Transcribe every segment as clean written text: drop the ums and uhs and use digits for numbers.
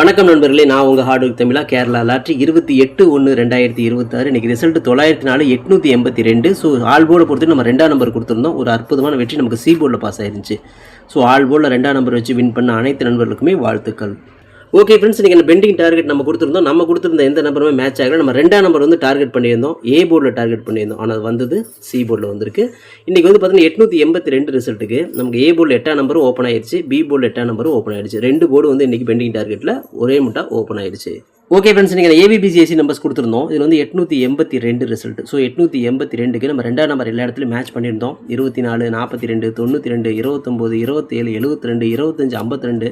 வணக்கம் நண்பர்களே, நான் உங்கள் ஹார்ட் ஒர்க் தமிழா. கேரளா லாட்ரி 28/1/2026 இன்றைக்கி ரிசல்ட் 904 882. ஸோ ஆல் போர்டை பொறுத்து நம்ம 2ஆம் நம்பர் கொடுத்துருந்தோம். ஒரு அற்புதமான வெற்றி நமக்கு சி போர்டில் பாஸ் ஆயிருந்துச்சு. ஸோ ஆல் போர்டில் 2ஆம் நம்பர் வச்சு வின் பண்ண அனைத்து நண்பர்களுக்குமே வாழ்த்துக்கள். ஓகே ஃப்ரெண்ட்ஸ், இன்றைக்கி அந்த பெண்டிங் டார்கெட் நம்ம கொடுத்துருந்த எந்த நம்பருமே மேட்ச் ஆகலை. நம்ம 2ஆம் நம்பர் வந்து டார்கெட் பண்ணியிருந்தோம், ஏ போர்டில் டார்கெட் பண்ணியிருந்தோம். ஆனால் அது வந்தது சி போர்டில் வந்திருக்கு. இன்றைக்கி வந்து பார்த்தீங்கன்னா 882 ரிசல்ட்டுக்கு நமக்கு ஏ போர்டில் 8ஆம் நம்பரும் ஓப்பன் ஆயிடுச்சு, பி போர்டில் 8ஆம் நம்பரும் ஓப்பன் ஆயிடுச்சு. 2 போர்டு வந்து இன்றைக்கி பெண்டிங் டார்கெட்டில் ஒரே முட்டா ஓப்பன் ஆயிடுச்சு. ஓகே ஃப்ரெண்ட்ஸ், நீங்கள் ஏபிபிசிஎஸ்சி நம்பர்ஸ் கொடுத்துருந்தோம். இதில் வந்து 882 ரிசல்ட். ஸோ 882க்கு நம்ம 2ஆம் நம்பர் எல்லா இடத்துலையும் மேட்ச் பண்ணியிருந்தோம். 24, 42, 92, 29, 27, 72, 25, 52.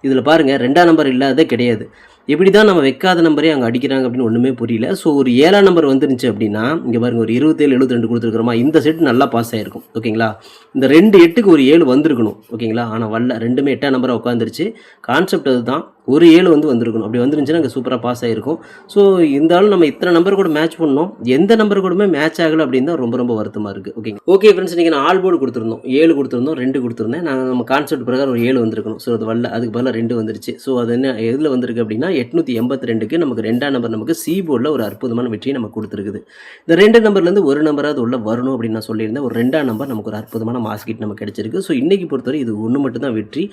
இதில் பாருங்கள், 2ஆம் நம்பர் இல்லாததே கிடையாது. எப்படி தான் நம்ம வைக்காத நம்பரே அங்கே அடிக்கிறாங்க அப்படின்னு ஒன்றுமே புரியல. ஸோ ஒரு 7ஆம் நம்பர் வந்துருந்துச்சு அப்படின்னா, இங்கே பாருங்கள், ஒரு 27, 72 கொடுத்துருக்குறோமா, இந்த செட் நல்லா பாஸ் ஆகிருக்கும். ஓகேங்களா, இந்த 2 8க்கு ஒரு 7 வந்திருக்கணும். ஓகேங்களா, ஆனால் வரல, ரெண்டுமே 8ஆம் நம்பராக உட்காந்துருச்சு. கான்செப்ட் அதுதான், ஒரு 7 வந்து வந்திருக்கணும். அப்படி வந்துருந்துச்சுன்னா அங்கே சூப்பராக பாஸ் ஆகிருக்கும். ஸோ இருந்தாலும் நம்ம இத்தனை நம்பர் கூட மேட்ச் பண்ணோம், எந்த நம்பர் கூடமே மேட்ச் ஆகலை அப்படின்னு தான் ரொம்ப ரொம்ப வருத்தமாக இருக்குது. ஓகே ஃப்ரெண்ட்ஸ், இன்றைக்கி நான் ஆல் போர்டு கொடுத்துருந்தோம், 7 கொடுத்துருந்தோம், 2 கொடுத்துருந்தேன். நாங்கள் நம்ம கான்செப்ட் பிரகாரம் ஒரு 7 வந்திருக்கணும். ஸோ அது வரல, அதுக்கு பதிலாக 2 வந்துருச்சு. ஸோ அது என்ன எதில் வந்திருக்கு அப்படின்னா 882க்கு நமக்கு 2ஆம் நம்பர் நமக்கு சி போர்டில் ஒரு அற்புதமான வெற்றியை நமக்கு கொடுத்துருக்குது. இந்த 2 நம்பர்லேருந்து ஒரு நம்பராவது உள்ள வரணும் அப்படின்னு நான் சொல்லியிருந்தேன். ஒரு 2ஆம் நம்பர் நமக்கு ஒரு அற்புதமான மாஸ்கிட் நமக்கு கிடைச்சிருக்கு. ஸோ இன்றைக்கி பொறுத்தவரை இது ஒன்று மட்டும் தான் வெற்றி.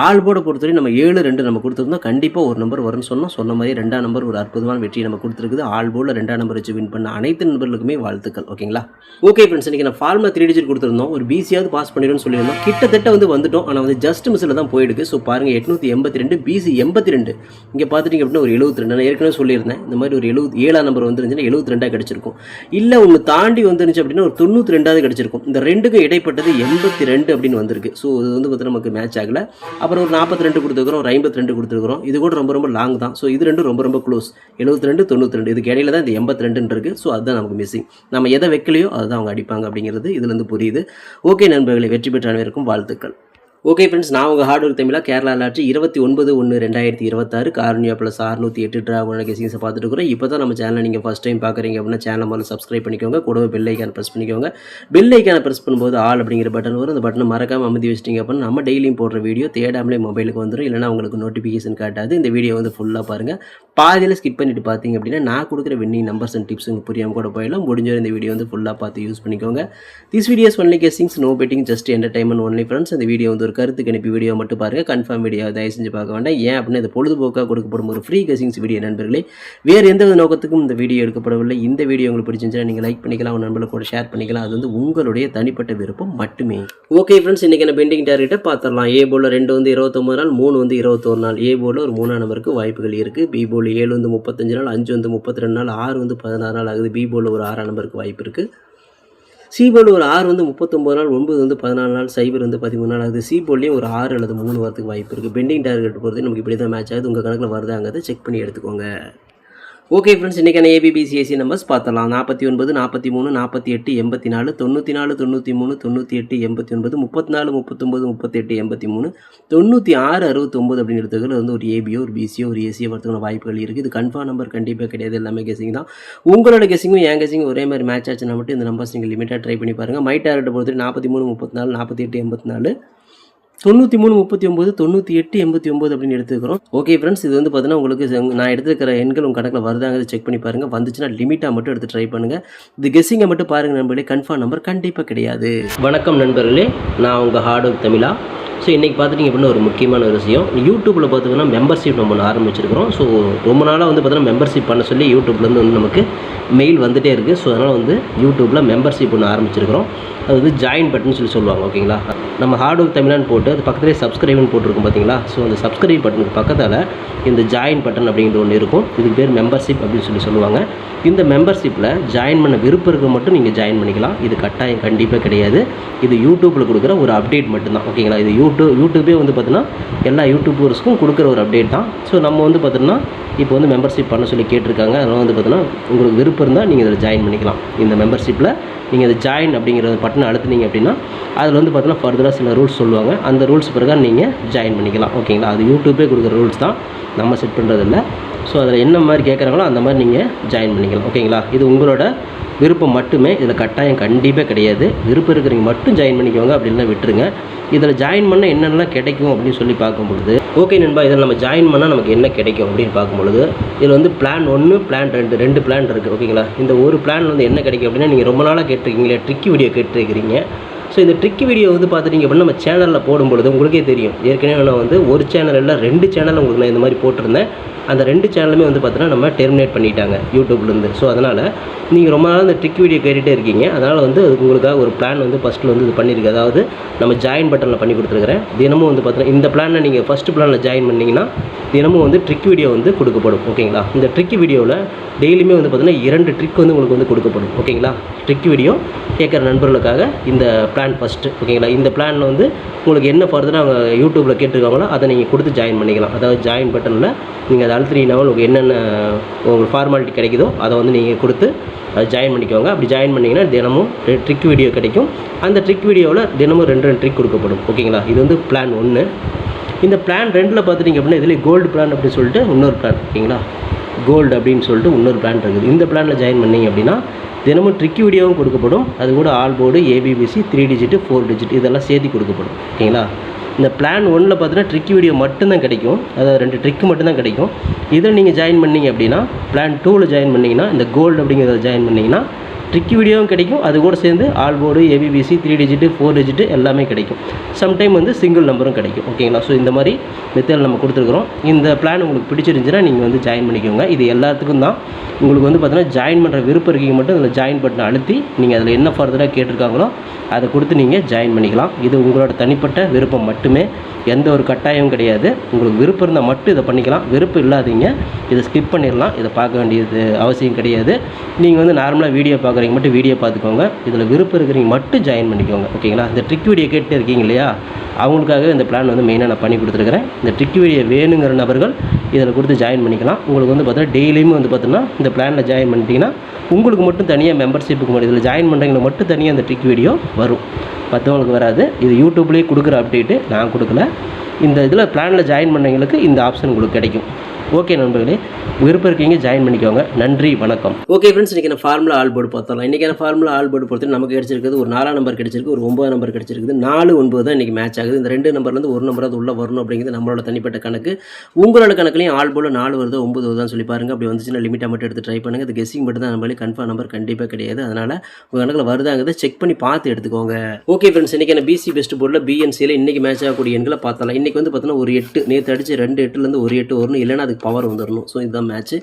ஆல் போர்டை பொறுத்தவரை நம்ம 7 2 நம்ம கொடுத்துருந்தோம். கண்டிப்பாக ஒரு நம்பர் வரும்னு சொன்ன மாதிரி 2ஆம் நம்பர் ஒரு அற்புதமான வெற்றியை நம்ம கொடுத்துருக்குது. ஆல் போர்டில் 2ஆம் நம்பர் வச்சு வின் பண்ண அனைத்து நண்பர்களுக்குமே வாழ்த்துக்கள். ஓகேங்களா, ஓகே ஃப்ரெண்ட்ஸ், இன்றைக்கி நான் ஃபார்முலா 3 டிஜிட் கொடுத்துருந்தோம். ஒரு பிசியாவது பாஸ் பண்ணிடும்னு சொல்லியிருந்தோம். கிட்டத்தட்ட வந்து வந்துட்டோம், ஆனால் வந்து ஜஸ்ட் மிஸ்ஸில் தான் போயிடுது. ஸோ பாருங்கள், 882 பிசி 82. இங்கே பார்த்துட்டிங்க அப்படின்னா ஒரு 72. நான் ஏற்கனவே சொல்லியிருந்தேன், இந்த மாதிரி ஒரு 7ஆம் நம்பர் வந்துருந்துச்சுன்னா 72 கிடச்சிருக்கும். இல்லை ஒன்று தாண்டி வந்துருந்துச்சு அப்படின்னா ஒரு 92 கிடச்சிருக்கும். இந்த 2க்கும் இடைப்பட்டது 82 அப்படின்னு வந்திருக்கு. ஸோ இது வந்து பார்த்தீங்கன்னா நமக்கு மேட்ச் ஆகலை. அப்புறம் ஒரு 42 கொடுத்துருக்குறோம், ஒரு 52 கொடுத்துருக்குறோம். இது கூட ரொம்ப ரொம்ப லாங் தான். ஸோ இது ரெண்டும் ரொம்ப ரொம்ப க்ளோஸ், 72 92. இதுக்கு இடையில தான் இந்த 82 இருக்குது. ஸோ அதுதான் நமக்கு மிஸ்ஸிங். நம்ம எதை வைக்கலையோ அதுதான் அவங்க அடிப்பாங்க அப்படிங்கிறது இதுலேருந்து புரியுது. ஓகே நண்பர்களை, வெற்றி பெற்ற அனைவருக்கும் வாழ்த்துக்கள். ஓகே ஃப்ரெண்ட்ஸ், நான் உங்கள் ஹார்ட் ஒர்க் தமிழா. Kerala lottery 29/1/2026 Karunya plus 608 draw கேசிங்ஸை பார்த்துட்டு இருக்கிறோம். இப்போ தான் நம்ம சேனலை நீங்கள் ஃபஸ்ட் டைம் பார்க்குறீங்க அப்படின்னா சேனல் முதல்ல சப்ஸ்கிரைப் பண்ணிக்கோங்க. கூடவே பெல் ஐக்கான ப்ரெஸ் பண்ணிக்கோங்க. பெல் ஐக்கான ப்ரெஸ் பண்ணும்போது ஆல் அப்படிங்கிற பட்டன் வரும். அந்த பட்டனை மறக்காமல் அமுதி வச்சிட்டிங்க அப்படின்னா நம்ம டெய்லியும் போடுற வீடியோ தேடாமலே மொபைலுக்கு வந்துடும். இல்லைனா உங்களுக்கு நோட்டிஃபிகேஷன் காட்டாது. இந்த வீடியோ வந்து ஃபுல்லாக பாருங்கள். பாதியில் ஸ்கிப் பண்ணிவிட்டு பார்த்தீங்க அப்படின்னா நான் கொடுக்குற வின்னிங் நம்பர்ஸ் அண்ட் டிப்ஸ் உங்களுக்கு புரியாமல் கூட போயிடலாம். முடிஞ்ச இந்த வீடியோ வந்து ஃபுல்லாக பார்த்து யூஸ் பண்ணிக்கோங்க. This videos only guessings, no betting, just entertainment only friends. இந்த வீடியோ வந்து ஒரு கருத்துக்கு அனுப்பி வீடியோ மட்டும் பாருங்கள். கன்ஃபார்ம் வீடியோ தயவு செஞ்சு பார்க்க வேண்டாம். ஏன் அப்படின்னா இது பொழுதுபோக்காக கொடுக்கப்படும் ஒரு ஃப்ரீ கெஸ்ஸிங்ஸ் வீடியோ நண்பர்களே. வேறு எந்த வித நோக்கத்துக்கும் இந்த வீடியோ எடுக்கப்படவில்லை. இந்த வீடியோ உங்களுக்கு பிடிச்சிருந்துச்சுன்னா நீங்கள் லைக் பண்ணிக்கலாம், உங்கள் நண்பர்களுக்கு கூட ஷேர் பண்ணிக்கலாம். அது வந்து உங்களுடைய தனிப்பட்ட விருப்பம் மட்டுமே. ஓகே ஃப்ரெண்ட்ஸ், இன்றைக்கி என்ன பெண்டிங் டார்கெட்டை பார்த்துடலாம். ஏ போர்டில் 2 வந்து 29 நாள், 3 வந்து 21 நாள். ஏ போர்டில் ஒரு 3ஆம் நம்பருக்கு வாய்ப்புகள் இருக்குது. பி போர்டில் 7 வந்து 35 நாள், 5 வந்து 32 நாள், 6 வந்து 16 நாள் ஆகுது. பி போர்டில் ஒரு 6ஆம் நம்பருக்கு வாய்ப்பு இருக்குது. சி போர்டில் ஒரு 6 வந்து 39 நாள், 9 வந்து 14 நாள், 0 வந்து 13 நாள் ஆகுது. சி போர்ட்லேயும் ஒரு 6 அல்லது 3 வரதுக்கு வாய்ப்பு இருக்குது. பெண்டிங் டார்கெட் பொறுத்து நமக்கு இப்படி தான் மேட்ச் ஆகுது. உங்கள் கணக்கில் வருதாங்கிறத செக் பண்ணி எடுத்துக்கோங்க. ஓகே ஃப்ரெண்ட்ஸ், இன்றைக்கான ஏபிபிசிஎஸ்சி நம்பர்ஸ் பார்த்தலாம். 49 43 48 84 94 93 98 89 34 39 38 83 96 69 அப்படிங்கிறதுக்கு வந்து ஒரு ஏபியோ ஒரு பிசியோ ஒரு ஏசியோ வரதுக்கான வாய்ப்புகள் இருக்குது. இது கன்ஃபார்ம் நம்பர் கண்டிப்பாக கிடையாது, எல்லாமே கெஸிங் தான். உங்களோட கெஸிங்கும் என் கெஸிங்கும் ஒரே மாதிரி மேட்ச் ஆச்சுன்னா மட்டும் இந்த நம்பர்ஸ் நீங்கள் லிமிட்டாக ட்ரை பண்ணி பாருங்கள். மை டார்கெட்டை பொறுத்து 43 34 48 84 93 39 98 89 அப்படின்னு எடுத்துக்கிறோம். ஓகே ஃப்ரெண்ட்ஸ், இது வந்து பார்த்தீங்கன்னா உங்களுக்கு நான் எடுத்துக்கிற எண்கள் உங்கள் கணக்கில் வருதாங்க செக் பண்ணி பாருங்கள். வந்துச்சுன்னா லிமிட்டாக மட்டும் எடுத்து ட்ரை பண்ணுங்கள். இது கெஸ்ஸிங்கை மட்டும் பாருங்கள் நண்பர்களே, கன்ஃபார்ம் நம்பர் கண்டிப்பாக கிடையாது. வணக்கம் நண்பர்களே, நான் உங்கள் ஹார்ட் ஒர்க் தமிழா. ஸோ இன்றைக்கி பார்த்துட்டிங்க அப்படின்னா ஒரு முக்கியமான ஒரு விஷயம், யூடியூப்பில் பார்த்திங்கன்னா மெம்பர்ஷிப் நம்ம ஒன்று ஆரம்பிச்சிருக்கிறோம். ஸோ ரொம்ப நாளாக வந்து பார்த்தீங்கன்னா மெம்பர்ஷிப் பண்ண சொல்லி யூடியூப்லேருந்து வந்து நமக்கு மெயில் வந்துகிட்டே இருக்குது. ஸோ அதனால் வந்து யூடியூப்பில் மெம்பர்ஷிப் ஒன்று ஆரம்பிச்சிருக்கிறோம். அது வந்து ஜாயின் பட்டன் சொல்லி சொல்லுவாங்க. ஓகேங்களா, நம்ம ஹார்ட் ஒர்க் தமிழான்னு போட்டு அது பக்கத்துலேயே சப்ஸ்கிரைப்னு போட்டிருக்கும் பார்த்தீங்களா. ஸோ அந்த சப்ஸ்கிரைப் பட்டனுக்கு பக்கத்தில் இந்த ஜாயின் பட்டன் அப்படிங்கிற ஒன்று இருக்கும். இதுக்கு பேர் மெம்பர்ஷிப் அப்படின்னு சொல்லி சொல்லுவாங்க. இந்த மெம்பர்ஷிப்பில் ஜாயின் பண்ண விருப்பம் இருக்க மட்டும் நீங்கள் ஜாயின் பண்ணிக்கலாம். இது கட்டாயம் கண்டிப்பாக கிடையாது. இது யூடியூப்பில் கொடுக்குற ஒரு அப்டேட் மட்டும்தான். ஓகேங்களா, இது யூடியூபே வந்து பார்த்தீங்கன்னா எல்லா யூடியூபர்ஸ்க்கும் கொடுக்குற ஒரு அப்டேட் தான். ஸோ நம்ம வந்து பார்த்தீங்கன்னா இப்போ வந்து மெம்பர்ஷிப் பண்ண சொல்லி கேட்டிருக்காங்க. அதனால் வந்து பார்த்தீங்கன்னா உங்களுக்கு விருப்பம் இருந்தால் நீங்கள் இதில் ஜாயின் பண்ணிக்கலாம். இந்த மெம்பர்ஷிப்பில் நீங்கள் அதை ஜாயின் அப்படிங்கிற பட்டனை அழுத்துனீங்க அப்படின்னா அதில் வந்து பார்த்தீங்கன்னா ஃபர்தராக சில ரூல்ஸ் சொல்லுவாங்க. அந்த ரூல்ஸ் பிரகாரம் நீங்கள் ஜாயின் பண்ணிக்கலாம். ஓகேங்களா, அது யூடியூபே கொடுக்குற ரூல்ஸ் தான், நம்ம செட் பண்ணுறதில்ல. ஸோ அதில் என்ன மாதிரி கேட்குறாங்களோ அந்த மாதிரி நீங்கள் ஜாயின் பண்ணிக்கலாம். ஓகேங்களா, இது உங்களோட விருப்பம் மட்டுமே, இதில் கட்டாயம் கண்டிப்பாக கிடையாது. விருப்பம் இருக்கிறவங்க மட்டும் ஜாயின் பண்ணிக்கோங்க, அப்படின்னா விட்டுருங்க. இதில் ஜாயின் பண்ணால் என்னென்னலாம் கிடைக்கும் அப்படின்னு சொல்லி பார்க்கும்பொழுது, ஓகே நண்பா, இதில் நம்ம ஜாயின் பண்ணால் நமக்கு என்ன கிடைக்கும் அப்படின்னு பார்க்கும்பொழுது, இதில் வந்து பிளான் 1 பிளான் 2 பிளான் இருக்குது. ஓகேங்களா, இந்த ஒரு பிளான் வந்து என்ன கிடைக்கும் அப்படின்னா, நீங்கள் ரொம்ப நாளாக கேட்டிருக்கீங்களே ட்ரிக்கி வீடியோ கேட்டிருக்கிறீங்க. ஸோ இந்த ட்ரிக்கி வீடியோ வந்து பார்த்துட்டிங்க அப்படின்னா நம்ம சேனலில் போடும்பொழுது உங்களுக்கே தெரியும். ஏற்கனவே நான் வந்து ஒரு சேனல் இல்லை 2 சேனல் உங்களுக்கு நான் இந்த மாதிரி போட்டிருந்தேன். அந்த 2 சேனலுமே வந்து பார்த்தீங்கன்னா நம்ம டெர்மினேட் பண்ணிட்டாங்க யூடியூப்லேருந்து. ஸோ அதனால் நீங்கள் ரொம்ப நாள் இந்த ட்ரிக் வீடியோ கேட்டுகிட்டே இருக்கீங்க. அதனால் வந்து அதுக்கு உங்களுக்காக ஒரு பிளான் வந்து ஃபஸ்ட்டில் வந்து இது பண்ணியிருக்கு. அதாவது நம்ம ஜாயின் பட்டனில் பண்ணி கொடுத்துருக்குறேன். தினமும் வந்து பார்த்தீங்கன்னா இந்த பிளானில் நீங்கள் ஃபஸ்ட்டு பிளானில் ஜாயின் பண்ணிங்கன்னா தினமும் வந்து ட்ரிக் வீடியோ வந்து கொடுக்கப்படும். ஓகேங்களா, இந்த ட்ரிக் வீடியோவில் டெய்லியுமே வந்து பார்த்தீங்கன்னா 2 ட்ரிக் வந்து உங்களுக்கு வந்து கொடுக்கப்படும். ஓகேங்களா, ட்ரிக் வீடியோ கேட்குற நண்பர்களுக்காக இந்த பிளான் ஃபஸ்ட்டு. ஓகேங்களா, இந்த பிளானில் வந்து உங்களுக்கு என்ன ஃபர்தராக அவங்க யூடியூப்பில் கேட்டிருக்காங்களோ அதை நீங்கள் கொடுத்து ஜாயின் பண்ணிக்கலாம். அதாவது ஜாயின் பட்டனில் நீங்கள் அதை அழுத்தினீங்கன்னா உங்களுக்கு என்னென்ன உங்களுக்கு ஃபார்மாலிட்டி கிடைக்குதோ அதை வந்து நீங்கள் கொடுத்து அது ஜாயின் பண்ணிக்கோங்க. அப்படி ஜாயின் பண்ணிங்கன்னா தினமும் ட்ரிக் வீடியோ கிடைக்கும். அந்த ட்ரிக் வீடியோவில் தினமும் 2 ட்ரிக் கொடுக்கப்படும். ஓகேங்களா, இது வந்து பிளான் 1. இந்த பிளான் 2ல் பார்த்துட்டிங்க அப்படின்னா இதில் கோல்டு பிளான் அப்படின்னு சொல்லிட்டு இன்னொரு பிளான். ஓகேங்களா, கோல்டு அப்படின்னு சொல்லிட்டு இன்னொரு பிளான் இருக்குது. இந்த பிளானில் ஜாயின் பண்ணிங்க அப்படின்னா தினமும் ட்ரிக் வீடியோவும் கொடுக்கப்படும். அது கூட all board, ABBC, 3 digit 4 digit இதெல்லாம் சேர்த்து கொடுக்கப்படும். ஓகேங்களா, இந்த பிளான் 1ல் பார்த்தீங்கன்னா ட்ரிக் வீடியோ மட்டும்தான் கிடைக்கும். அதாவது 2 ட்ரிக் மட்டும்தான் கிடைக்கும். இதில் நீங்கள் ஜாயின் பண்ணிங்க அப்படின்னா பிளான் 2ல் ஜாயின் பண்ணிங்கன்னா இந்த கோல்டு அப்படிங்கிறத ஜாயின் பண்ணிங்கன்னா ட்ரிக் வீடியோவும் கிடைக்கும். அது கூட சேர்ந்து all board, ABBC, 3 digit 4 digit எல்லாமே கிடைக்கும். சம்டைம் வந்து சிங்கிள் நம்பரும் கிடைக்கும். ஓகேங்களா, ஸோ இந்த மாதிரி மெத்தட் நம்ம கொடுத்துருக்குறோம். இந்த பிளான் உங்களுக்கு பிடிச்சிருந்துச்சுன்னா நீங்கள் வந்து ஜாயின் பண்ணிக்கோங்க. இது எல்லாத்துக்கும் தான். உங்களுக்கு வந்து பார்த்தீங்கன்னா ஜாயின் பண்ணுற விருப்பம் இருக்கீங்க மட்டும் அதில் ஜாயின் பட்டனை அழுத்தி நீங்கள் அதில் என்ன ஃபர்தராக கேட்டிருக்காங்களோ அதை கொடுத்து நீங்கள் ஜாயின் பண்ணிக்கலாம். இது உங்களோட தனிப்பட்ட விருப்பம் மட்டுமே, எந்த ஒரு கட்டாயமும் கிடையாது. உங்களுக்கு விருப்பம் இருந்தால் மட்டும் இதை பண்ணிக்கலாம். விருப்பம் இல்லாதீங்க இதை ஸ்கிப் பண்ணிடலாம். இதை பார்க்க வேண்டியது அவசியம் கிடையாது. நீங்கள் வந்து நார்மலாக வீடியோ பார்க்குறீங்க மட்டும் வீடியோ பார்த்துக்கோங்க. இதில் விருப்பம் இருக்கிறீங்க மட்டும் ஜாயின் பண்ணிக்கோங்க. ஓகேங்களா, இந்த ட்ரிக் வீடியோ கேட்டு இருக்கீங்க இல்லையா, அவங்களுக்காக இந்த பிளான் வந்து மெயினாக நான் பண்ணி கொடுத்துருக்குறேன். இந்த ட்ரிக் வீடியோ வேணுங்கிற நபர்கள் இதில் கொடுத்து ஜாயின் பண்ணிக்கலாம். உங்களுக்கு வந்து பார்த்தீங்கன்னா டெய்லியுமே வந்து பார்த்தீங்கன்னா இந்த பிளானில் ஜாயின் பண்ணிட்டீங்கன்னா உங்களுக்கு மட்டும் தனியாக மெம்பர்ஷிப்புக்கு மட்டும் இதில் ஜாயின் பண்ணுறவங்களுக்கு மட்டும் தனியாக அந்த ட்ரிக் வீடியோ வரும், மற்றவங்களுக்கு வராது. இது யூடியூப்லேயே கொடுக்குற அப்டேட்டு, நான் கொடுக்கல. இந்த இதில் பிளானில் ஜாயின் பண்ணவங்களுக்கு இந்த ஆப்ஷன் உங்களுக்கு கிடைக்கும். ஓகே நண்பர்களே, விருப்பம் இருக்கீங்க ஜாயின் பண்ணிக்கோங்க. நன்றி, வணக்கம். ஓகே ஃப்ரெண்ட்ஸ், இன்றைக்கி நான் ஃபார்முலா ஆல் போர்டு பார்த்தலாம். இன்றைக்கான ஃபார்முலா ஆல் போர்டு பொறுத்து நமக்கு கிடச்சிருக்குது ஒரு 4ஆம் நம்பர் கிடச்சிருக்கு, ஒரு 9ஆம் நம்பர் கிடச்சிருக்குது. 4, 9 தான் இன்றைக்கி மேட்ச் ஆகுது. இந்த 2 நம்பர்லேருந்து ஒரு நம்பராவது உள்ளே வரணும் அப்படிங்கிறது நம்மளோட தனிப்பட்ட கணக்கு. உங்களோட கணக்குலையும் ஆல் போர்டு 4 வருதோ 9 வருதான் சொல்லி பாருங்கள். அப்படி வந்துச்சுன்னா லிமிட்டாக மட்டும் எடுத்து ட்ரை பண்ணுங்கள். அது கெஸ்ஸிங் மட்டும் தான், நம்மளே கன்ஃபார்ம் நம்பர் கண்டிப்பாக கிடையாது. அதனால் உங்கள் கணக்கில் வருதாங்கிறத செக் பண்ணி பார்த்து எடுத்துக்கோங்க. ஓகே ஃப்ரெண்ட்ஸ், இன்றைக்கான பிசி பெஸ்ட் போர்டில் பிஎன்சியில் இன்றைக்கி மேட்ச் ஆகக்கூடிய எண்களை பார்த்தலாம். இன்றைக்கி வந்து பார்த்தீங்கன்னா ஒரு 8, நேற்று அடிச்சு 2 8லேருந்து ஒரு 8 வரணும், இல்லைன்னா அதுக்கு பவர் வந்துடணும். ஸோ இதுதான் மேட்ச்.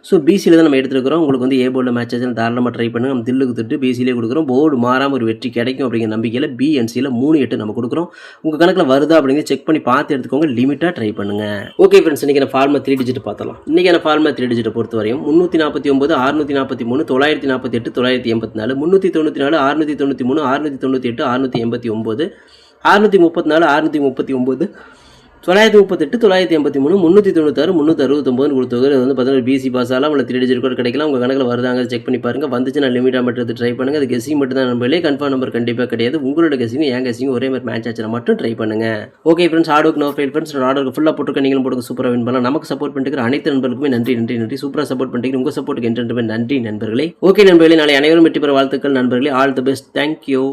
ஸோ பிசியில் தான் நம்ம எடுத்துருக்கிறோம். உங்களுக்கு வந்து ஏ போர்டில் மேட்ச் ஆச்சுன்னு தாராளமாக ட்ரை பண்ணுங்கள். நம்ம தில்லுக்கு திட்டு பிசியிலே கொடுக்குறோம். போர்டு மாறாமல் ஒரு வெற்றி கிடைக்கும் அப்படிங்கிற நம்பிக்கையில் பிஎன்சியில் 3 8 நம்ம கொடுக்குறோம். உங்கள் கணக்கில் வருதா அப்படிங்கிறத செக் பண்ணி பார்த்து எடுத்துக்கோங்க. லிமிட்டாக ட்ரை பண்ணுங்கள். ஓகே ஃப்ரெண்ட்ஸ், இன்றைக்கி நான் ஃபார்முலா 3 டிஜிட் பார்த்தலாம். இன்றைக்கான ஃபார்முலா 3 டிஜிட்டை பொறுத்த வரையும் 349 643 948 984 394 693 698 689 634 639 938 983 396 369 கொடுத்தவங்க இது வந்து பார்த்தீங்கன்னா பிசி பாஸ் ஆகலாம். உங்களை 3 டிஜிட் கூட கிடைக்கலாம். உங்கள் கணக்கில் வருதாங்க செக் பண்ணி பாருங்கள். வந்துச்சுன்னா லிமிட்டாக மட்டும் எடுத்து ட்ரை பண்ணுங்கள். அது கெஸிங் மட்டும் தான், நம்மளே கன்ஃபார்ம் நம்பர் கண்டிப்பாக கிடையாது. உங்களோட கெஸிங் என் கெஸிங் ஒரே மாதிரி மேட்ச் ஆச்சுன்னா மட்டும் ட்ரை பண்ணுங்கள். Okay friends, hard work no fail friends. ஆர்டருக்கு ஃபுல்லாக போட்டுருக்க நீங்களும் போட்டுக்க சூப்பராக வின் பண்ணலாம். நமக்கு சப்போர்ட் பண்ணிட்டு அனைத்து நண்பர்களுக்குமே நன்றி நன்றி நன்றி. சூப்பராக சப்போர்ட் பண்ணிட்டு உங்கள் சப்போர்ட்டுக்கு என்றென்றுமே நன்றி நண்பர்களே. ஓகே நண்பர்களே, நாளை அனைவரும் வெற்றி பெற வாழ்த்துக்கள் நண்பர்களே. All the best. தேங்க்யூ.